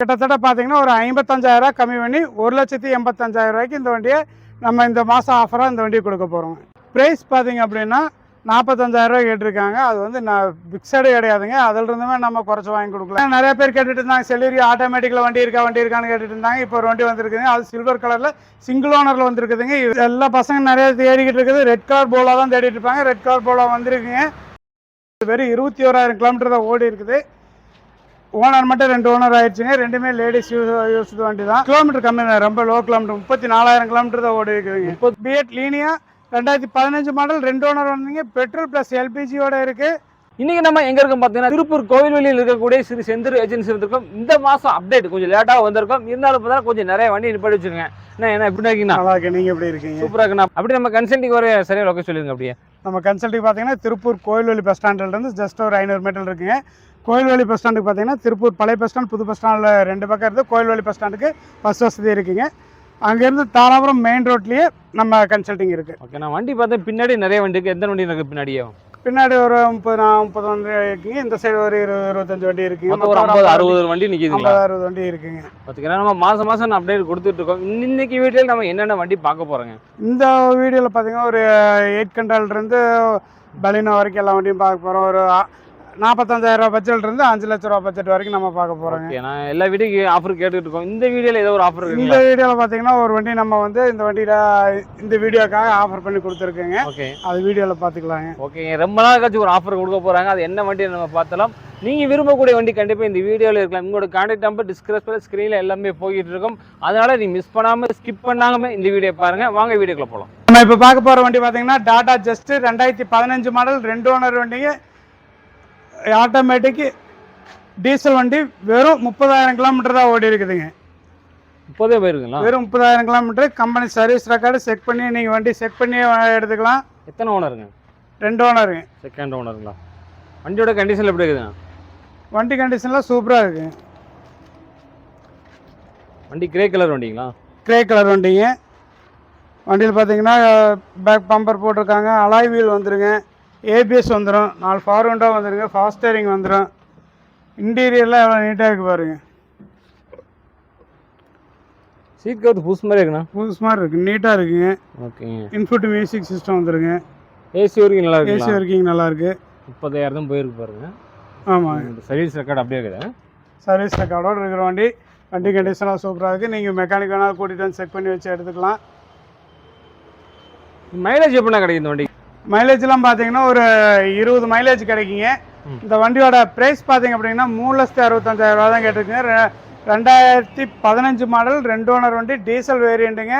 கிட்டத்தட்ட பார்த்தீங்கன்னா ஒரு 55,000 கம்மி பண்ணி 1,85,000 இந்த வண்டியை நம்ம இந்த மாதம் ஆஃபராக இந்த வண்டியை கொடுக்க போகிறோம். ப்ரைஸ் பார்த்தீங்க அப்படின்னா 45,000 கேட்டிருக்காங்க. அது வந்து நான் ஃபிக்ஸடு கிடையாதுங்க. அதிலிருந்துமே நம்ம குறைச்சி வாங்கி கொடுக்கலாம். நிறைய பேர் கேட்டுட்டு இருந்தாங்க, செல்லூரி ஆட்டோமேட்டிக்கில் வண்டி இருக்கான்னு கேட்டுட்டு இருந்தாங்க. இப்போ ஒரு வண்டி வந்திருக்குங்க. அது சில்வர் கலரில் சிங்கிள் ஓனரில் வந்துருக்குதுங்க. எல்லா பசங்க நிறைய தேடிக்கிட்டு இருக்குது. ரெட் கலர் போலா தான் தேடிட்டு இருப்பாங்க. ரெட் கலர் போலா வந்திருக்குங்க. வெறும் 21,000 கிலோமீட்டர் தான் ஓடி இருக்குது. ஓனர் மட்டும் 2 ஓனர் ஆயிடுச்சுங்க. ரெண்டுமே லேடிஸ் யூஸ் வண்டி தான். கிலோமீட்டர் கம்மி தான், ரொம்ப லோ கிலோமீட்டர். 34,000 கிலோமீட்டர் தான் ஓடி இருக்குதுங்க. இப்போ பிஎட் லீனியா 2015 மாடல் 2 ஓனர் வந்தீங்க. பெட்ரோல் பிளஸ் எல்பிஜியோட இருக்கு. இன்னைக்கு நம்ம எங்க இருக்கோம் பார்த்தீங்கன்னா திருப்பூர் கோவில்வெளியில் இருக்கக்கூடிய ஸ்ரீ செந்தூர் ஏஜென்சி இருக்கும். இந்த மாசம் அப்டேட் கொஞ்சம் லேட்டாக வந்திருக்கும். இருந்தாலும் பார்த்தா கொஞ்சம் நிறைய வண்டி நிப்பாட்டி வச்சிருக்கேன். என்ன எப்படி இருக்கீங்கன்னா? நல்லா இருக்கு. நீங்க எப்படி இருக்கீங்க? சூப்பரா இருக்குண்ணா. அப்படி நம்ம கன்சல்டிங் வர சரியா லொக்கேஷன் சொல்லுங்க. அப்படியே நம்ம கன்சல்டிங் பார்த்தீங்கன்னா திருப்பூர் கோவில்வெளி பஸ் ஸ்டாண்ட்லேருந்து ஜஸ்ட் ஒரு 500 மீட்டர் இருக்குங்க. கோவில்வெளி பஸ் ஸ்டாண்டுக்கு பார்த்தீங்கன்னா திருப்பூர் பழைய பஸ் ஸ்டாண்ட், புது பஸ் ஸ்டாண்டில் 2 பக்கம் இருக்குது. கோவில்வெளி பஸ் ஸ்டாண்டுக்கு பஸ் வசதி இருக்குங்க. அங்கேருந்து தாராபுரம் மெயின் ரோட்லேயே நம்ம கன்சல்டிங் இருக்குது. ஓகே, நான் வண்டி பார்த்தேன் பின்னாடி நிறைய வண்டி இருக்குது. எந்த வண்டி இருக்குது பின்னாடியே? பின்னாடி ஒரு 30 வண்டி இருக்குங்க. இந்த சைடு ஒரு 20-25 வண்டி இருக்குங்க. ஒரு 50-60 வண்டி நிற்கிது. 50-60 வண்டி இருக்குங்க. பார்த்தீங்கன்னா நம்ம மாதம் அப்டேட் கொடுத்துட்டு இருக்கோம். இன்னைக்கு வீடியோவில் நம்ம என்னென்ன வண்டி பார்க்க போகிறோங்க? இந்த வீடியோவில் பார்த்தீங்கன்னா ஒரு 8 கண்டாலிருந்து பலினோ வரைக்கும் எல்லா வண்டியும் பார்க்க போகிறோம். ஒரு 45,000 பட்ஜெட்லேருந்து 5 லட்ச ரூபா பட்ஜெட் வரைக்கும் நம்ம பார்க்க போகிறோங்க. நான் எல்லா வீடியோக்கு ஆஃபர் கேட்டுட்டு இருக்கோம். இந்த வீடியோவில் ஏதோ ஒரு ஆஃபர் இந்த வீடியோவில் பார்த்தீங்கன்னா ஒரு வண்டி நம்ம வந்து இந்த வண்டியில் இந்த வீடியோக்காக ஆஃபர் பண்ணி கொடுத்துருக்கேங்க. ஓகே, அது வீடியோவில் பார்த்துக்கலாங்க. ஓகே, ரொம்ப நாள் கழிச்சு ஒரு ஆஃபர் கொடுக்க போகிறாங்க. அது என்ன வண்டி நம்ம பார்த்தலாம். நீங்கள் விரும்பக்கூடிய வண்டி கண்டிப்பாக இந்த வீடியோவில் இருக்கலாம். உங்களோட கான்டாக்ட் நம்பர் டிஸ்கிரிப்ஷனில் ஸ்க்ரீனில் எல்லாமே போய்கிட்டு இருக்கும். அதனால் நீ மிஸ் பண்ணாமல் ஸ்கிப் பண்ணாமல் இந்த வீடியோ பாருங்கள். வாங்க வீடியோக்குள்ள போகலாம். நம்ம இப்போ பார்க்க போகிற வண்டி பார்த்தீங்கன்னா டாடா ஜஸ்ட் 2015 மாடல் 2 ஓனர் வண்டிங்க. ஆட்டோமேட்டிக் டீசல் வண்டி. வெறும் 30,000 கிலோமீட்டர் தான் ஓடி இருக்குதுங்க. 30 போயிருக்குங்களா? வெறும் 30,000 kilometre. Company service record check பண்ணி நீங்கள் வண்டி செக் பண்ணி எடுத்துக்கலாம். எத்தனை ஓனருங்க? 2 ஓனருங்க. செகண்ட் ஓனருங்களா? வண்டியோட கண்டிஷன் எப்படி இருக்குதுங்க? வண்டி கண்டிஷன்லாம் சூப்பராக இருக்குங்க. வண்டி கிரே கலர் வண்டிங்களா? கிரே கலர் வண்டிங்க. வண்டியில் பார்த்தீங்கன்னா பேக் பம்பர் போட்டிருக்காங்க. அலாய் வீல் வந்துருங்க. ஏபிஎஸ் வந்துடும். 4 பவர் விண்டோ வந்துருங்க. ஃபாஸ்ட் ஸ்டீரிங் வந்துடும். இன்டீரியர்லாம் எவ்வளோ நீட்டாக இருக்குது பாருங்க. சீட் கவர் புதுசு மாதிரி இருக்குண்ணா? புதுசு மாதிரி இருக்குது, நீட்டாக இருக்குங்க. ஓகேங்க. இன்ஃபுட் மியூசிக் சிஸ்டம் வந்துருங்க. ஏசி ஒர்க்கிங் நல்லா இருக்கு. ஏசி ஒர்க்கிங் நல்லா இருக்குது. 30,000 தான் போயிருக்கு பாருங்க. ஆமாங்க. இந்த சர்வீஸ் ரெக்கார்டு அப்படியே இருக்குது. சர்வீஸ் ரெக்கார்டோடு இருக்கிற வண்டி. வண்டி கண்டிஷனாக சூப்பராக இருக்குது. நீங்கள் மெக்கானிக் வேணாலும் கூட்டிகிட்டு வந்து செக் பண்ணி வச்சு எடுத்துக்கலாம். மைலேஜ் எப்படின்னா கிடைக்கும் இந்த வண்டி? மைலேஜ்லாம் பார்த்தீங்கன்னா ஒரு 20 மைலேஜ் கிடைக்குங்க. இந்த வண்டியோட ப்ரைஸ் பார்த்தீங்க அப்படின்னா 3,65,000 தான் கேட்டிருக்குங்க. 2015 மாடல் 2 ஓனர் வண்டி. டீசல் வேரியண்ட்டுங்க.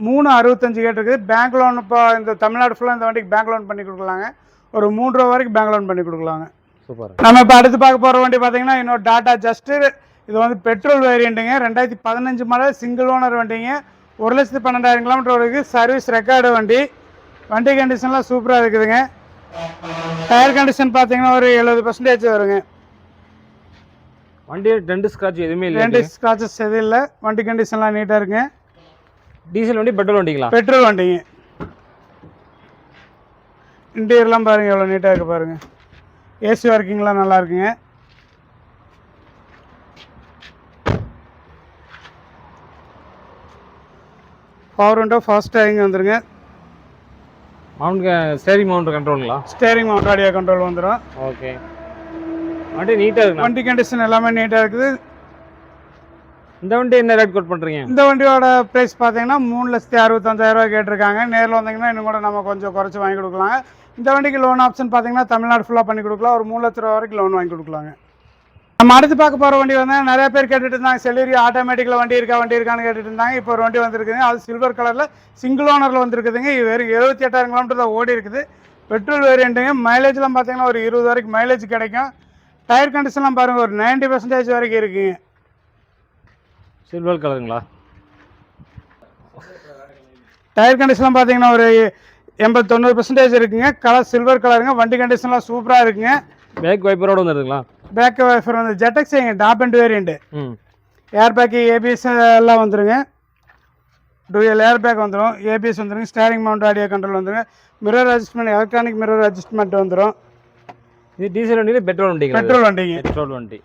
3,65 கேட்டிருக்குது. பேங்க் லோன் இப்போ இந்த தமிழ்நாடு ஃபுல்லாக இந்த வண்டிக்கு பேங்க் லோன் பண்ணி கொடுக்கலாங்க. ஒரு 3 ரூபா வரைக்கும் பேங்க் லோன் பண்ணி கொடுக்கலாங்க. சூப்பர். நம்ம இப்போ அடுத்து பார்க்க போகிற வண்டி பார்த்தீங்கன்னா இன்னொரு டாடா ஜஸ்ட். இது வந்து பெட்ரோல் வேரியண்ட்டுங்க. 2015 மாடல் சிங்கிள் ஓனர் வண்டிங்க. 1,12,000 கிலோமீட்டர் வரைக்கும் சர்வீஸ் ரெக்கார்டு வண்டி. வண்டி கண்டிஷன்லாம் சூப்பராக இருக்குதுங்க. டயர் கண்டிஷன் பார்த்தீங்கன்னா ஒரு 70% வருங்க. வண்டி டென்ட் ஸ்க்ராட்ச் எதுவுமே இல்லை. டென்ட் ஸ்க்ராச்சஸ் எதுவும் இல்லை. வண்டி கண்டிஷன்லாம் நீட்டாக இருக்குங்க. டீசல் வண்டி பெட்ரோல் வண்டிங்களா? பெட்ரோல் வண்டிங்க. இன்டீரியர்லாம் பாருங்கள் எவ்வளோ நீட்டாக இருக்குது பாருங்கள். ஏசி ஒர்க்கிங்லாம் நல்லா இருக்குங்க. பவர் விண்டோ ஃபாஸ்ட் ஸ்டீரிங் வந்துருங்க. ஸ்டேரிங் மவுண்ட் கண்ட்ரோலுங்களா? ஸ்டேரிங் மவுண்ட் ஆடியோ கண்ட்ரோல் வந்துடும். ஓகே, வண்டி நீட்டாக இருக்குது. வண்டி கண்டிஷன் எல்லாமே நீட்டாக இருக்குது. இந்த வண்டி என்ன ரேட் கோட் பண்ணுறீங்க? இந்த வண்டியோட ப்ரைஸ் பார்த்தீங்கன்னா 3,65,000 கேட்டிருக்காங்க. நேரில் வந்தீங்கன்னா இன்னும் கூட நம்ம கொஞ்சம் குறைச்சி வாங்கி கொடுக்கலாங்க. இந்த வண்டிக்கு லோன் ஆப்ஷன் பார்த்தீங்கன்னா தமிழ்நாடு ஃபுல்லாக பண்ணி கொடுக்கலாம். ஒரு 3 லட்ச ரூபா வரைக்கும் லோன் வாங்கி கொடுக்கலாங்க. நம்ம அடுத்து பார்க்க போகிற வண்டி வந்து நிறைய பேர் கேட்டுட்டு இருந்தாங்க, செல்லூரி ஆட்டோமேட்டிக்கில் வண்டி இருக்கான்னு கேட்டுட்டு இருந்தாங்க. இப்போ ஒரு வண்டி வந்துருக்குதுங்க. அது சில்வர் கலரில் சிங்கிள் ஓனரில் வந்துருக்குதுங்க. இது வெறும் 78,000 கிலோமீட்டர் தான் ஓடி இருக்குது. பெட்ரோல் வேரியண்ட்டுங்க. மைலேஜ்லாம் பார்த்தீங்கன்னா ஒரு 20 வரைக்கும் மைலேஜ் கிடைக்கும். டயர் கண்டிஷன்லாம் பாருங்கள் ஒரு 90% வரைக்கும் இருக்குங்க. சில்வர் கலருங்களா? டயர் கண்டிஷன்லாம் பார்த்தீங்கன்னா ஒரு 80-90% இருக்குங்க. கலர் சில்வர் கலருங்க. வண்டி கண்டிஷன்லாம் சூப்பராக இருக்குங்க. பேக் வைப்பரோட வந்துருக்குங்களா? பேக் வைப்பர் வந்து ஜெட்டக்ஸுங்க. Top end variant. Air bag ABS எல்லாம் வந்துருங்க. டூயல் ஏர் பேக் வந்துடும். ஏபிஎஸ் வந்துருங்க. ஸ்டேரிங் மவுண்ட் ஆடியோ கண்ட்ரோல் வந்துருங்க. Mirror adjustment, electronic mirror adjustment வந்துடும். இது டீசல் வண்டி பெட்ரோல் வண்டி? பெட்ரோல் வண்டிங்க. பெட்ரோல் வண்டி.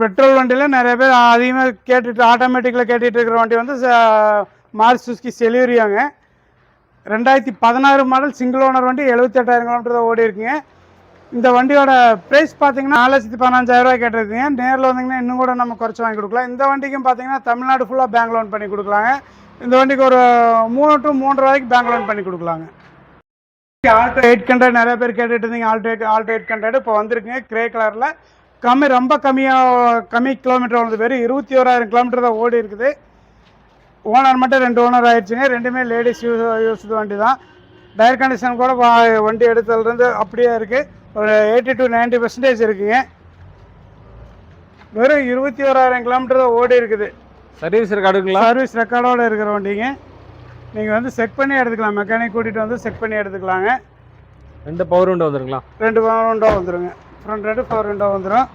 பெட்ரோல் வண்டியில் நிறைய பேர் அதிகமாக கேட்டுட்டு ஆட்டோமேட்டிக்கில் கேட்டுட்டு இருக்கிற வண்டி வந்து மாருதி சுசுகி செலிரியாங்க. 2016 மாடல் சிங்கிள் ஓனர் வண்டி, 78,000 கிலோமீட்டர் தான் ஓடி இருக்குங்க. இந்த வண்டியோட ப்ரைஸ் பார்த்தீங்கன்னா 4,15,000 கேட்டிருக்குங்க. நேரில் வந்தீங்கன்னா இன்னும் கூட நம்ம குறைச்சி வாங்கி கொடுக்கலாம். இந்த வண்டிக்கும் பார்த்தீங்கன்னா தமிழ்நாடு ஃபுல்லாக பேங்க் லோன் பண்ணி கொடுக்கலாங்க. இந்த வண்டிக்கு ஒரு 3 to 3.5 வரைக்கும் பேங்க் லோன் பண்ணி கொடுக்கலாங்க. ஆல்டோ 800 நிறைய பேர் கேட்டுட்டு இருந்தீங்க. ஆல்டோ 800 இப்போ வந்திருக்குங்க கிரே கலரில். ரொம்ப கம்மி கிலோமீட்டர் வந்து வெறும் 21,000 கிலோமீட்டர் தான் ஓடி இருக்குது. ஓனர் மட்டும் 2 ஓனர் ஆயிடுச்சுங்க. ரெண்டுமே லேடிஸ் யூஸ் வண்டி தான். டயர் கண்டிஷன் கூட வண்டி எடுத்ததுலேருந்து அப்படியே இருக்குது. ஒரு 80 to 90% இருக்குங்க. வெறும் 21,000 கிலோமீட்டர் தான் ஓடி இருக்குது. சர்வீஸ் ரெக்கார்டுங்களா? சர்வீஸ் ரெக்கார்டோடு இருக்கிற வண்டிங்க. நீங்கள் வந்து செக் பண்ணி எடுத்துக்கலாம். மெக்கானிக் கூட்டிகிட்டு வந்து செக் பண்ணி எடுத்துக்கலாங்க. 2 பவர் விண்டோ வந்துருங்களா? 2 பவர் விண்டோ வந்துருங்க. ஃப்ரண்ட் 2 பவர் விண்டோ வந்துடும்.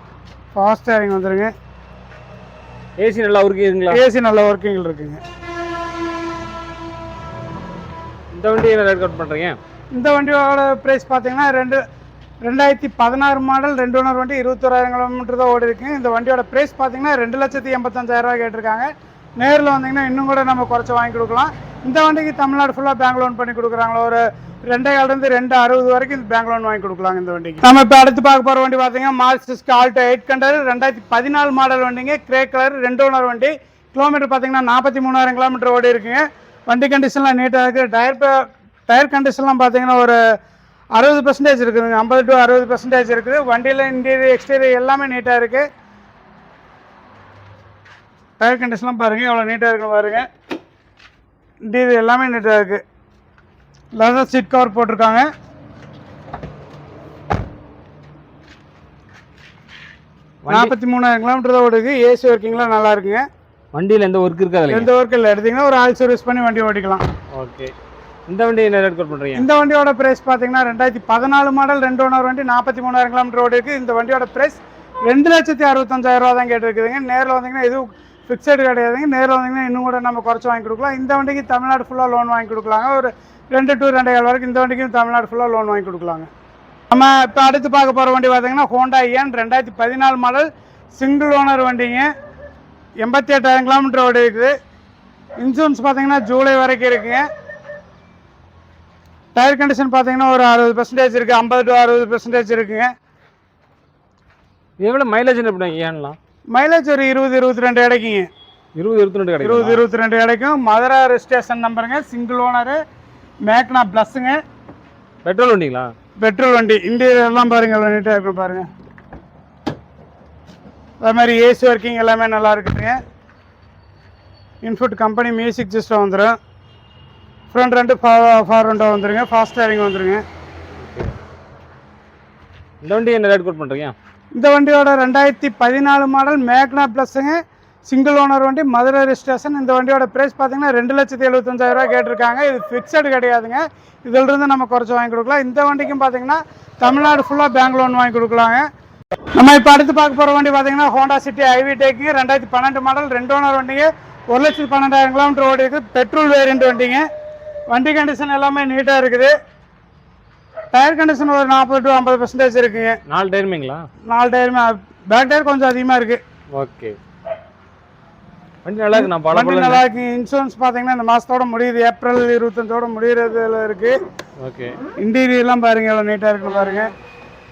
ஃபாஸ்ட் ஸ்டேரிங் வந்துருங்க. ஏசி நல்லா ஒர்க்கிங்களா? ஏசி நல்ல ஒர்க்கிங்கில் இருக்குங்க. இந்த வண்டி என்ன ரேட் கட் பண்ணுறீங்க? இந்த வண்டியோட ப்ரைஸ் பார்த்தீங்கன்னா 2016 மாடல் 2 ஓனர் வண்டி, 21,000 கிலோமீட்டர் தான் ஓடி இருக்குங்க. இந்த வண்டியோட ப்ரைஸ் பார்த்தீங்கன்னா 2,85,000 கேட்டிருக்காங்க. நேரில் வந்தீங்கன்னா இன்னும் கூட நம்ம குறைச்சி வாங்கி கொடுக்கலாம். இந்த வண்டிக்கு தமிழ்நாடு ஃபுல்லாக பேங்க் லோன் பண்ணி கொடுக்குறாங்களா. ஒரு 2,500 260 வரைக்கும் இந்த பேங்க் லோன் வாங்கி கொடுக்கலாங்க இந்த வண்டிக்கு. நம்ம இப்போ அடுத்து பார்க்க போகிற வண்டி பார்த்தீங்கன்னா மாருதி சுசுகி ஆல்டோ 800 2014 மாடல் வண்டிங்க. கிரே கலர் 2 ஓனர் வண்டி. கிலோமீட்டர் பார்த்தீங்கன்னா 43,000 கிலோமீட்டர் ஓடி இருக்குங்க. வண்டி கண்டிஷன்லாம் நீட்டாக இருக்குது. டயர் கண்டிஷன்லாம் பார்த்தீங்கன்னா ஒரு 60% இருக்குதுங்க. 50 to 60% இருக்குது. வண்டியில் இன்டீரியர் எக்ஸ்டீரியர் எல்லாமே நீட்டாக இருக்குது. டயர் கண்டிஷன்லாம் பாருங்கள் எவ்வளோ நீட்டாக இருக்குன்னு பாருங்கள். இன்டீரியர் எல்லாமே நீட்டாக இருக்குது. லெதர் சீட் கவர் போட்டிருக்காங்க. வண்டி 43,000 கிலோமீட்டர் தான் ஓடுது. ஏசி ஒர்க்கிங்லாம் நல்லா இருக்குங்க. வண்டியில் எந்த ஒர்க் இருக்காது? எந்த ஒர்க் இல்லை. எடுத்தீங்கன்னா ஒரு ஆயில் சர்வீஸ் பண்ணி வண்டி ஓட்டிக்கலாம். ஓகே. இந்த வண்டி என்ன ரேட் கட் பண்ணுறீங்க? இந்த வண்டியோட ப்ரைஸ் பார்த்தீங்கன்னா 2014 மாடல் 2 ஓனர் வண்டி, 43,000 கிலோமீட்டர் ஓடி இருக்குது. இந்த வண்டியோட ப்ரைஸ் 2,65,000 தான் கேட்டிருக்குதுங்க. நேரில் வந்தீங்கன்னா எதுவும் ஃபிக்ஸடு கிடையாதுங்க. நேரில் வந்தீங்கன்னா இன்னும் கூட நம்ம குறைச்சி வாங்கி கொடுக்கலாம். இந்த வண்டிக்கு தமிழ்நாடு ஃபுல்லாக லோன் வாங்கி கொடுக்கலாங்க. ஒரு 2 to 2.5 வரைக்கும் இந்த வண்டிக்கும் தமிழ்நாடு ஃபுல்லாக லோன் வாங்கி கொடுக்கலாங்க. நம்ம இப்போ அடுத்து பார்க்க போகிற வண்டி பார்த்தீங்கன்னா ஹோண்டா என் 2014 மாடல் சிங்கிள் ஓனர் வண்டிங்க. 88,000 கிலோமீட்டர் ஓடி இருக்குது. இன்சூரன்ஸ் பார்த்தீங்கன்னா ஜூலை வரைக்கும் இருக்குங்க. டயர் கண்டிஷன் பார்த்தீங்கன்னா ஒரு 60% இருக்குது. 50 to 60% இருக்குங்க. எவ்வளோ மைலேஜ் என்ன பண்ணுங்க ஏன்லாம்? மைலேஜ் ஒரு 20-22 கிடைக்குங்க. 20-22 கிடைக்கும். 20-22 கிடைக்கும். மதுரை ரெஜிஸ்ட்ரேஷன் நம்பருங்க. Single owner. மேக்னா ப்ளஸ்ஸுங்க. பெட்ரோல் வண்டிங்களா? பெட்ரோல் வண்டி. இன்டீரியர் எல்லாம் பாருங்கள் எவ்வளோ நீட்டாக இருக்கும் பாருங்கள். அதே மாதிரி ஏசி ஒர்க்கிங் எல்லாமே நல்லா இருக்குதுங்க. இன்ஃபுட் கம்பெனி மியூசிக் சிஸ்டம் வந்துடும். ஃப்ரண்ட் 2 பவர் விண்டோ வந்துருங்க. ஃபாஸ்ட் ஸ்டேரிங் வந்துருங்க. இந்த வண்டி என்ன ரேட் கோட் பண்ணுறீங்க? இந்த வண்டியோட 2014 மாடல் மேக்னா ப்ளஸ்ஸுங்க. சிங்கிள் ஓனர் வண்டி, மதுரை ரெஜிஸ்ட்ரேஷன். இந்த வண்டியோட ப்ரைஸ் பார்த்தீங்கன்னா 2,75,000 கேட்டிருக்காங்க. இது ஃபிக்ஸடு கிடையாதுங்க. இதிலிருந்து நம்ம குறைச்சி வாங்கி கொடுக்கலாம். இந்த வண்டிக்கும் பார்த்தீங்கன்னா தமிழ்நாடு ஃபுல்லாக பேங்க் லோன் வாங்கி கொடுக்கலாங்க. நம்ம இப்போ அடுத்து பார்க்க போகிற வண்டி பார்த்தீங்கன்னா ஹோண்டா சிட்டி ஐவி டேக்குங்க. 2012 மாடல் 2 ஓனர் வண்டிங்க. 1,12,000 கிலோமீட்டர் ஓடி இருக்குது. பெட்ரோல் வேரியண்ட் வண்டிங்க. வண்டி கண்டிஷன் எல்லாமே நீட்டாக இருக்குது. டயர் கண்டிஷன் ஒரு 40 to 50% இருக்குங்க. 4 டயருமேங்களா? 4 டயருமே. பேக் டயர் கொஞ்சம் அதிகமாக இருக்குது. ஓகே. வண்டி நல்லா இருக்கு. நான் வண்டி நல்லா இருக்கு. இன்சூரன்ஸ் பார்த்தீங்கன்னா இந்த மாதத்தோட முடியுது. ஏப்ரல் 25 முடியறதுல இருக்குது. ஓகே. இன்டீரியர்லாம் பாருங்கள் எவ்வளோ நீட்டாக இருக்குன்னு பாருங்கள்.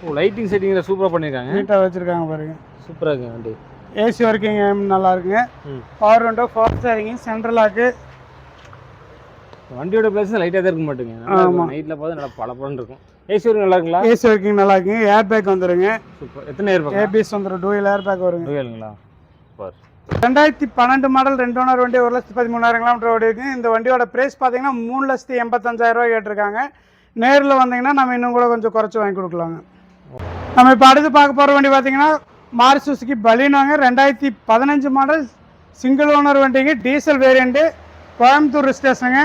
ஓ, லைட்டிங் செட்டிங்கில் சூப்பராக பண்ணியிருக்காங்க. நீட்டாக வச்சுருக்காங்க பாருங்கள். சூப்பராக இருக்குது வண்டி. ஏசி ஒர்க்கிங் நல்லா இருக்குங்க. Power window, fast steering, central lock. வண்டியோட பிளேஸ் லைட்டாக தான் இருக்க மாட்டேங்க. ஆமாம். நைட்டில் பார்த்து நல்லா பளபளன்னு இருக்கும். ஏசி ஒர்க்கிங் நல்லா இருக்குங்களா? ஏசி ஒர்க்கிங் நல்லா இருக்குங்க. ஏர் பேக் வந்துருங்க. சூப்பர். எத்தனை ஏர் பேக்? ஏபிஎஸ் வந்துடும். டூயல் ஏர் பேக் வருங்க. டூயலுங்களா? சூப்பர். 2012 மாடல் 2 ஓனர் வண்டி. 1,13,000 கிலோமீட்டர் ஓடி இருக்கு. இந்த வண்டியோட ப்ரைஸ் பார்த்தீங்கன்னா 3,85,000 கேட்டிருக்காங்க. நேரில் வந்தீங்கன்னா நம்ம இன்னும் கூட கொஞ்சம் குறைச்சி வாங்கி கொடுக்கலாங்க. நம்ம இப்போ அடுத்து பார்க்க போகிற வண்டி பார்த்தீங்கன்னா மாருதி சுசுகி பலினோங்க. 2015 மாடல் சிங்கிள் ஓனர் வண்டிங்க. Diesel variant. கோயம்புத்தூர் ரெஜிஸ்ட்ரேஷனுங்க.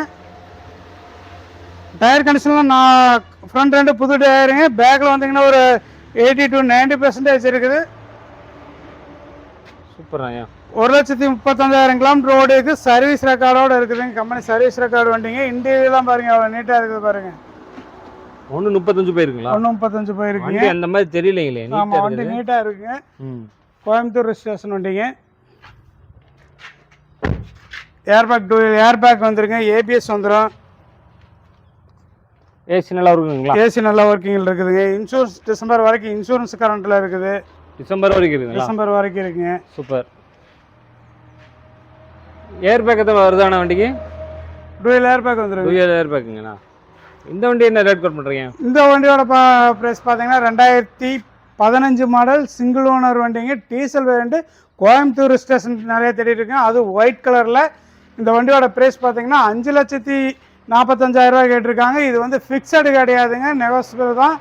டயர் கண்டிஷன்லாம் நான் ஃப்ரண்ட் 2 புது டயருங்க. பேக்கில் வந்தீங்கன்னா ஒரு 80 to 90% இருக்குது. சூப்பர் ஐயா. 1,35,000 கிலோமீட்டர் ஓடி இருக்குது. சர்வீஸ் ரெக்கார்டோடு இருக்குதுங்க. கம்பெனி சர்வீஸ் ரெக்கார்டு வண்டிங்க. இன்டீரியர்லாம் பாருங்கள் அவ்வளோ நீட்டாக இருக்குது பாருங்கள். 135 போயிருக்குங்களா? 135 போயிருக்குங்க. அந்த மாதிரி தெரியலைங்களே. ஆமாம், வண்டி நீட்டாக இருக்குங்க. கோயம்புத்தூர் ரெஜிஸ்ட்ரேஷன் வண்டிங்க. ஏர்பேக் டூவீல் ஏர்பேக் வந்துருங்க. ஏபிஎஸ் வந்துடும். ஏசி நல்லா இருக்குங்களா? ஏசி நல்லா ஒர்க்கிங்கில் இருக்குதுங்க. இன்சூரன்ஸ் டிசம்பர் வரைக்கும் இன்சூரன்ஸ் கரண்ட்டில் இருக்குது. டிசம்பர் வரைக்கும் இருக்குங்களா? டிசம்பர் வரைக்கும் இருக்குங்க. சூப்பர். ஏர்பேக் எதாவது வருதாண்ணா வண்டிக்கு? டூவீல் ஏர்பேக் வந்துடும். டூவீல் ஏர்பேக்குங்கண்ணா. இந்த வண்டி என்ன ரேட் கோட் பண்ணுறீங்க? இந்த வண்டியோட ப்ரைஸ் பார்த்தீங்கன்னா 2015 மாடல் சிங்கிள் ஓனர் வண்டிங்க. Diesel variant. கோயம்புத்தூர் ஸ்டேஷன் நிறைய தேடிட்டு இருக்கேன். அது ஒயிட் கலரில். இந்த வண்டியோட ப்ரைஸ் பார்த்தீங்கன்னா 5,45,000 கேட்டிருக்காங்க. இது வந்து ஃபிக்ஸடு கிடையாதுங்க, நெகோசியபிள் தான்.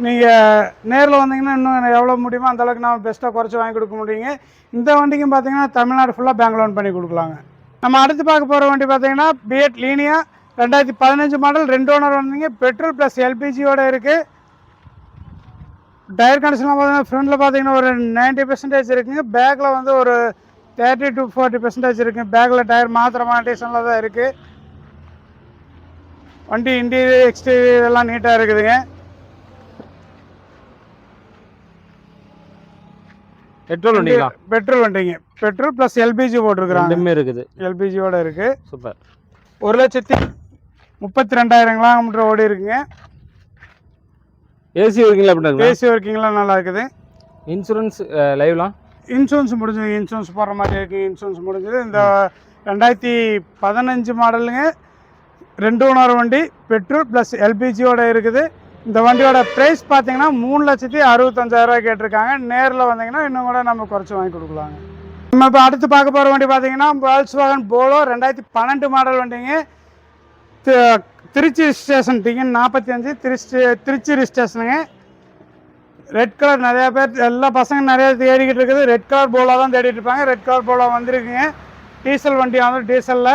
நீங்கள் நேரில் வந்தீங்கன்னா இன்னும் எவ்வளோ முடியுமோ அந்தளவுக்கு நம்ம பெஸ்ட்டாக குறைச்சி வாங்கி கொடுக்க முடியுங்க. இந்த வண்டிக்கும் பார்த்தீங்கன்னா தமிழ்நாடு ஃபுல்லாக பேங்க் லோன் பண்ணி கொடுக்கலாங்க. நம்ம அடுத்து பார்க்க போகிற வண்டி பார்த்தீங்கன்னா பிஎட் லீனியா 2015 மாடல் 2 ஓனர் வந்தீங்க. பெட்ரோல் ப்ளஸ் எல்பிஜியோட இருக்குது. டயர் கண்டிஷன்லாம் பார்த்தீங்கன்னா ஃப்ரண்டில் பார்த்தீங்கன்னா ஒரு 90% இருக்குங்க. பேக்கில் வந்து ஒரு 30 to 40% இருக்குங்க. பேக்கில் டயர் மாத்திர கண்டிஷனில் தான் இருக்குது. வண்டி இன்டீரியர் எக்ஸ்டீரியர் எல்லாம் நீட்டாக இருக்குதுங்க. பெட்ரோல் வண்டிங்களா? பெட்ரோல் வண்டிங்க. பெட்ரோல் ப்ளஸ் எல்பிஜி போட்டிருக்கிறாங்க. ரெண்டுமே இருக்குது. எல்பிஜியோட இருக்குது. சூப்பர். 1,32,000 கிலோமீட்டர் ஓடி இருக்குங்க. ஏசி ஒர்க்கிங்ல எப்படி? ஏசி ஒர்க்கிங்லாம் நல்லா இருக்குது. இன்சூரன்ஸ் லைவ்லாம்? இன்சூரன்ஸ் முடிஞ்சது. இன்சூரன்ஸ் போடுற மாதிரி இருக்குது. இன்சூரன்ஸ் முடிஞ்சது. இந்த 2015 மாடலுங்க. 2 ஓனர் வண்டி. பெட்ரோல் ப்ளஸ் எல்பிஜியோட இருக்குது. இந்த வண்டியோட ப்ரைஸ் பார்த்தீங்கன்னா 3,65,000 கேட்டிருக்காங்க. நேரில் வந்தீங்கன்னா இன்னும் கூட நம்ம குறைச்சி வாங்கி கொடுக்கலாங்க. நம்ம இப்போ அடுத்து பார்க்க போகிற வண்டி பார்த்தீங்கன்னா வால்க்ஸ்வாகன் போலோ 2012 மாடல் வண்டிங்க. திருச்சி ஸ்டேஷன் டிஎன் 45 திருச்சி ஸ்டேஷனுங்க. ரெட் கலர் நிறையா பேர் எல்லா பசங்க நிறையா தேடிக்கிட்டு இருக்குது. ரெட் கலர் போலோ தான் தேடிட்டு இருப்பாங்க. ரெட் கலர் போலோ வந்துருக்குங்க. டீசல் வண்டி வந்து டீசலில்.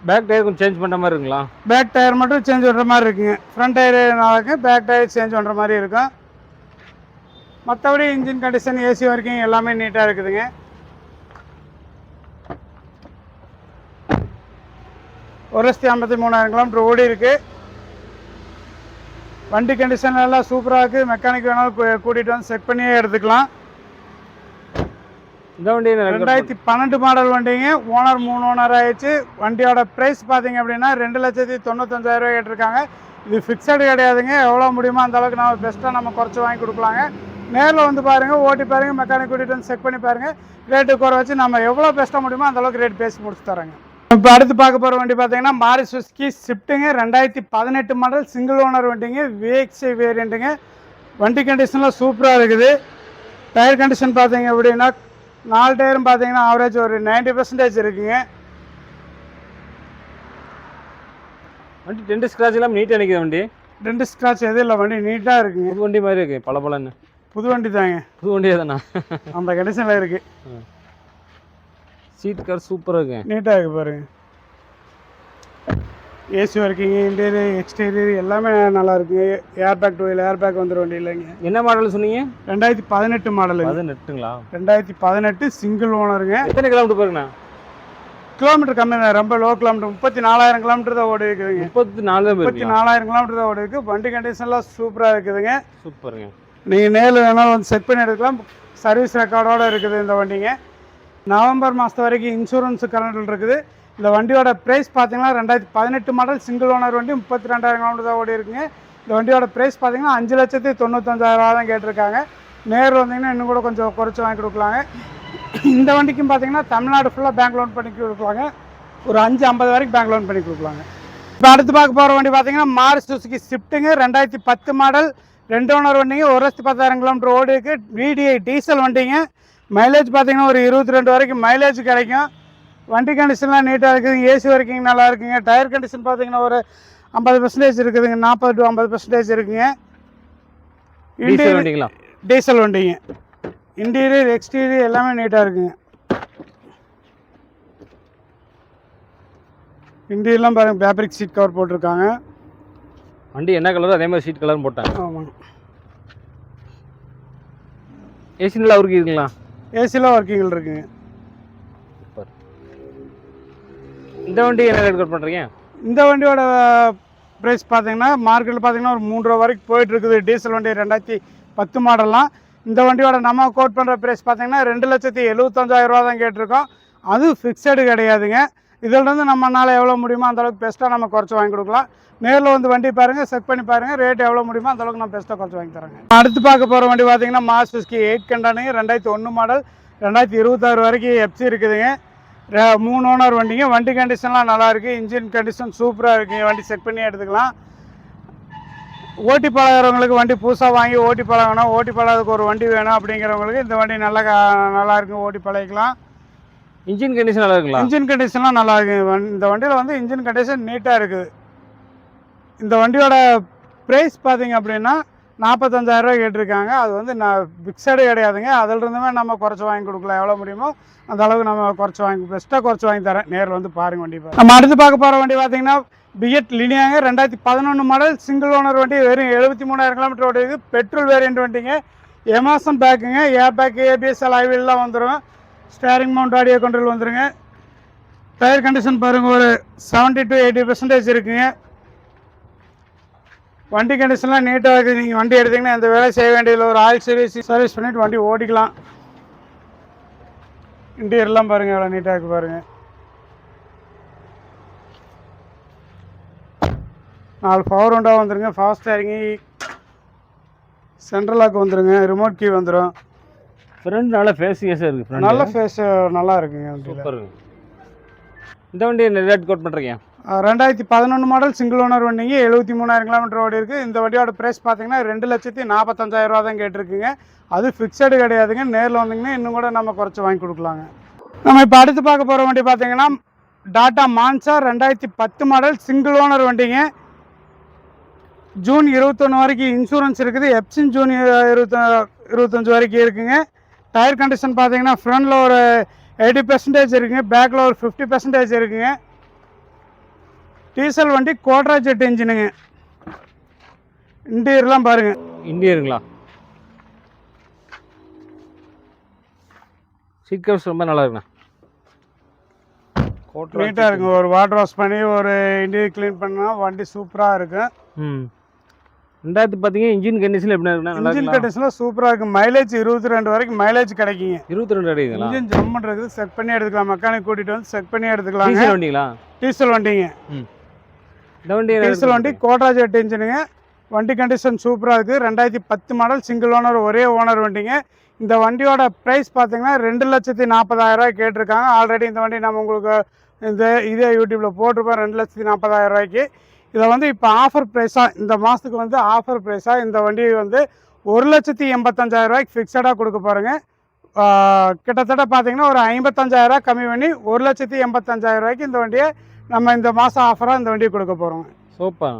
பேக் டயர் கொஞ்சம் சேஞ்ச் பண்ணுற மாதிரி இருக்குங்களா? பேக் டயர் மட்டும் சேஞ்ச் பண்ணுற மாதிரி இருக்குங்க. ஃப்ரண்ட் டயர் நல்லா இருக்குது. பேக் டயர் சேஞ்ச் பண்ணுற மாதிரி இருக்கும். மற்றபடி இன்ஜின் கண்டிஷன், ஏசி ஒர்க்கிங் எல்லாமே நீட்டாக இருக்குதுங்க. ஒரு 1,53,000 கிலோமீட்டர் ஓடி இருக்குது. வண்டி கண்டிஷன் எல்லாம் சூப்பராக இருக்குது. மெக்கானிக் வேணாலும் கூட்டிகிட்டு வந்து செக் பண்ணியே எடுத்துக்கலாம். இந்த வண்டி 2012 மாடல் வண்டிங்க. ஓனர் 3 ஓனர் ஆயிடுச்சு. வண்டியோட ப்ரைஸ் பார்த்தீங்க அப்படின்னா 2,95,000 கேட்டிருக்காங்க. இது ஃபிக்ஸடு கிடையாதுங்க. எவ்வளோ முடியுமோ அந்த அளவுக்கு நம்ம பெஸ்ட்டாக நம்ம குறைச்சி வாங்கி கொடுக்கலாங்க. நேரில் வந்து பாருங்கள், ஓட்டி பாருங்கள், மெக்கானிக் கூட்டிகிட்டு வந்து செக் பண்ணி பாருங்கள். ரேட்டு குறை வச்சு நம்ம எவ்வளோ பெஸ்ட்டாக முடியுமோ அந்தளவுக்கு ரேட் பேசி முடிச்சு தரோங்க. இப்போ அடுத்து பார்க்க போகிற வண்டி பார்த்தீங்கன்னா மாருதி சுசுகி ஸ்விஃப்ட்டுங்க. 2018 மாடல் சிங்கிள் ஓனர் வண்டிங்க. விஎக்ஸ்ஐ வேரியண்ட்டுங்க. வண்டி கண்டிஷனில் சூப்பராக இருக்குது. டயர் கண்டிஷன் பார்த்தீங்க அப்படின்னா 4 டயரும் பார்த்தீங்கன்னா ஆவரேஜ் ஒரு 90% இருக்குங்க. வண்டி டென்ட் ஸ்க்ராட்ச் எல்லாம் நீட்டாக நிற்கிது. வண்டி டென்ட் ஸ்க்ராட்ச் எதுவும் இல்லை. வண்டி நீட்டாக இருக்குங்க. புது வண்டி மாதிரி இருக்குது. பலன்னு புது வண்டி தாங்க. புது வண்டியே தானே? அந்த கண்டிஷனில் இருக்குது. சீட் கார் சூப்பராக இருக்குங்க. நீட்டாக இருக்குது பாருங்கள். ஏசி ஒர்க்கிங், இன்டீரியர் எக்ஸ்டீரியர் எல்லாமே நல்லா இருக்குங்க. ஏர்பேக் டூவீல் ஏர்பேக் வந்துடும் வண்டி இல்லைங்க. என்ன மாடல் சொன்னீங்க? 2018 மாடல். 18ங்களா? 2018 சிங்கிள் ஓனருங்க. எத்தனை கிலோமீட்டர் போயிருங்கண்ணா? கிலோமீட்டர் கம்மி தான். ரொம்ப லோ கிலோமீட்டர். 34,000 கிலோமீட்டர் தான் ஓடி இருக்குதுங்க. 34,000 கிலோமீட்டர் தான் ஓடி இருக்குது. வண்டி கண்டிஷன்லாம் சூப்பராக இருக்குதுங்க. சூப்பருங்க. நீங்கள் நேரில் வேணாலும் வந்து செக் பண்ணி எடுக்கலாம். சர்வீஸ் ரெக்கார்டோடு இருக்குது இந்த வண்டிங்க. நவம்பர் மாதம் வரைக்கும் இன்சூரன்ஸு கரண்டில் இருக்குது. இந்த வண்டியோட ப்ரைஸ் பார்த்தீங்கன்னா 2018 மாடல் சிங்கிள் ஓனர் வண்டி. 32,000 கிலோமீட்டர் தான் ஓடி இருக்குங்க. இந்த வண்டியோட ப்ரைஸ் பார்த்தீங்கன்னா 5,95,000 தான் கேட்டிருக்காங்க. நேரில் வந்தீங்கன்னா இன்னும் கூட கொஞ்சம் குறைச்சி வாங்கி கொடுக்கலாங்க. இந்த வண்டிக்கும் பார்த்தீங்கன்னா தமிழ்நாடு ஃபுல்லாக பேங்க் லோன் பண்ணி கொடுக்கலாங்க. ஒரு 5,50 வரைக்கும் பேங்க் லோன் பண்ணி கொடுக்கலாங்க. இப்போ அடுத்து பார்க்க போகிற வண்டி பார்த்தீங்கன்னா மாருதி சுசுகி ஸ்விஃப்ட்டுங்க. 2010 மாடல் 2 ஓனர் வண்டிங்க. 1,10,000 கிலோமீட்டர் ஓடி இருக்குது. VDI டீசல் வண்டிங்க. மைலேஜ் பார்த்தீங்கன்னா ஒரு 22 வரைக்கும் மைலேஜ் கிடைக்கும். வண்டி கண்டிஷன்லாம் நீட்டாக இருக்குது. ஏசி ஒர்க்கிங் நல்லா இருக்குங்க. டயர் கண்டிஷன் பார்த்தீங்கன்னா ஒரு 50% இருக்குதுங்க. 40 to 50% இருக்குங்க. டீசல் வண்டிங்க. இன்டீரியர் எக்ஸ்டீரியர் எல்லாமே நீட்டாக இருக்குங்க. இன்டீரியர்லாம் பாருங்கள், ஃபேப்ரிக் சீட் கவர் போட்டிருக்காங்க. வண்டி என்ன கலரோ அதே மாதிரி சீட் கலரும் போட்டாங்க. ஆமாங்க. ஏசி நல்லா ஒர்க் இருக்குங்களா? ஏசிலாம் ஒர்க்கிங்கில் இருக்குங்க. இந்த வண்டி என்ன ரேட் கட் பண்ணுறீங்க? இந்த வண்டியோட ப்ரைஸ் பார்த்தீங்கன்னா மார்க்கெட்டில் பார்த்தீங்கன்னா ஒரு 3 ரூபா வரைக்கும் போயிட்டு இருக்குது. டீசல் வண்டி 2010 மாடல்லாம். இந்த வண்டியோட நம்ம கோட் பண்ணுற ப்ரைஸ் பார்த்தீங்கன்னா 2,75,000 தான் கேட்டிருக்கோம். அது ஃபிக்ஸடு கிடையாதுங்க. இதிலிருந்து நம்மளால் எவ்வளோ முடியுமோ அந்தளவுக்கு பெஸ்ட்டாக நம்ம குறைச்சி வாங்கி கொடுக்கலாம். நேரில் வந்து வண்டி பாருங்கள், செக் பண்ணி பாருங்கள், ரேட் எவ்வளோ முடியுமோ அந்தளவுக்கு நம்ம பெஸ்ட்டாக குறைச்சி வாங்கி தரேங்க. அடுத்து பார்க்க போகிற வண்டி பார்த்தீங்கன்னா மாஸ் சுசுகி 8 கண்டானுங்க, 2001 மாடல், 2026 வரைக்கும் எஃப்சி இருக்குதுங்க. 3 ஓனர் வண்டிங்க. வண்டி கண்டிஷன்லாம் நல்லாயிருக்கு, இன்ஜின் கண்டிஷன் சூப்பராக இருக்குங்க. வண்டி செக் பண்ணி எடுத்துக்கலாம். ஓட்டி பழகிறவங்களுக்கு, வண்டி புதுசாக வாங்கி ஓட்டி பழகணும், ஓட்டி பழகிறதுக்கு ஒரு வண்டி வேணும் அப்படிங்கிறவங்களுக்கு இந்த வண்டி நல்லா இருக்குங்க, ஓட்டி பழகிக்கலாம். இன்ஜின் கண்டிஷன் நல்லா இருக்குங்களா? இன்ஜின் கண்டிஷன்லாம் நல்லா இருக்குங்க. இந்த வண்டியில் வந்து இன்ஜின் கண்டிஷன் நீட்டாக இருக்குது. இந்த வண்டியோட ப்ரைஸ் பார்த்தீங்க அப்படின்னா 45,000 கேட்டிருக்காங்க. அது வந்து ஃபிக்ஸடு கிடையாதுங்க. அதிலிருந்துமே நம்ம குறைச்சி வாங்கி கொடுக்கலாம். எவ்வளோ முடியுமோ அந்த அளவுக்கு நம்ம குறைச்சி வாங்கி பெஸ்ட்டாக குறைச்சி வாங்கி தரேன். நேரில் வந்து பாருங்கள் வண்டி. நம்ம அடுத்து பார்க்க போகிற வண்டி பார்த்தீங்கன்னா பிஎட் லினியாங்க, 2011 மாடல், சிங்கிள் ஓனர் வண்டி, வெறும் 73,000 கிலோமீட்டர் ஓடிது. பெட்ரோல் வேரியண்ட் வண்டிங்க. எமாசன் பேக்குங்க, ஏர் பேக், ஏபிஎஸ் ஐவில்லாம் வந்துடும். ஸ்டேரிங் மவுண்ட் ஆடியோ கண்ட்ரோல் வந்துடுங்க. டயர் கண்டிஷன் பாருங்கள், ஒரு 70 to 80% இருக்குங்க. வண்டி கண்டிஷன்லாம் நீட்டாக இருக்குது. நீங்கள் வண்டி எடுத்திங்கன்னா எந்த வேலை செய்ய வேண்டியதில்லை. ஒரு ஆயில் சர்வீஸ் பண்ணிவிட்டு வண்டி ஓட்டிக்கலாம். இன்டீரியர்லாம் பாருங்கள் எவ்வளோ நீட்டாக இருக்குது பாருங்கள். 4 பவர் விண்டோ வந்துடுங்க, ஃபாஸ்ட் ஸ்டேரிங்கு, சென்ட்ரல் லாக் வந்துடுங்க, ரிமோட் கீ வந்துடும். ஃப்ரண்ட் நல்லா ஃபேஸியஸாக இருக்குது. நல்ல ஃபேஸ் நல்லா இருக்குங்க. சூப்பர். இந்த வண்டி ரேட் கோட் பண்ணுறீங்க? 2011 மாடல், சிங்கிள் ஓனர் வண்டிங்க, 73,000 கிலோமீட்டர் ஓடி இருக்குது. இந்த வண்டியோட ப்ரைஸ் பார்த்தீங்கன்னா 2,45,000 தான் கேட்டிருக்குங்க. அது ஃபிக்ஸடு கிடையாதுங்க. நேரில் வந்தீங்கன்னா இன்னும் கூட நம்ம குறைச்சி வாங்கி கொடுக்கலாங்க. நம்ம இப்போ அடுத்து பார்க்க போகிற வண்டி பார்த்தீங்கன்னா Tata Monza 2010 model, single owner வண்டிங்க. ஜூன் 21 வரைக்கும் இன்சூரன்ஸ் இருக்குது. எப்சின் ஜூன் 25 வரைக்கும் இருக்குங்க. டயர் கண்டிஷன் பார்த்தீங்கன்னா ஃப்ரண்டில் ஒரு 80% இருக்குங்க, பேக்கில் ஒரு 50% இருக்குங்க. டீசல் வண்டி, கோட்ரா ஜெட் இன்ஜினுங்க. இன்டீரியர்லாம் பாருங்கள். இன்டீரியருங்களா? சீட் கவர்ஸ் ரொம்ப நல்லா இருக்குண்ணா, நீட்டாக இருக்குங்க. ஒரு வாட்டர் வாஷ் பண்ணி ஒரு இன்டீரியர் க்ளீன் பண்ணால் வண்டி சூப்பராக இருக்கும். 2010 இன்ஜின் கண்டிஷன் எப்படி இருக்குண்ணா? இன்ஜின் கண்டிஷனில் சூப்பராக இருக்குது. மைலேஜ் 22 வரைக்கும் மைலேஜ் கிடைக்குங்க. 22 கிடைக்குங்களா? இன்ஜின் ஜம்முன்னு இருக்குது. செக் பண்ணி எடுத்துக்கலாம். மெக்கானிக் கூட்டிகிட்டு வந்து செக் பண்ணி எடுத்துக்கலாம். டீசல் வண்டிங்களா? டீசல் வண்டிங்க. இந்த வண்டி டீசல் வண்டி, கோட்ரா ஜெட் இன்ஜினுங்க. வண்டி கண்டிஷன் சூப்பராக இருக்குது. 2010 மாடல், சிங்கிள் ஓனர், ஒரே ஓனர் வண்டிங்க. இந்த வண்டியோட ப்ரைஸ் பார்த்தீங்கன்னா 2,40,000 கேட்டிருக்காங்க. ஆல்ரெடி இந்த வண்டி நம்ம உங்களுக்கு இதே யூடியூப்பில் போட்டிருப்போம் 2,40,000. இதை வந்து இப்போ ஆஃபர் ப்ரைஸாக, இந்த மாதத்துக்கு வந்து ஆஃபர் ப்ரைஸாக இந்த வண்டி வந்து 1,85,000 ஃபிக்ஸடாக கொடுக்க போகிறேங்க. கிட்டத்தட்ட பார்த்தீங்கன்னா ஒரு 55,000 கம்மி பண்ணி 1,85,000 இந்த வண்டியை நம்ம இந்த மாதம் ஆஃபராக இந்த வண்டியை கொடுக்க போகிறோங்க. சூப்பர்.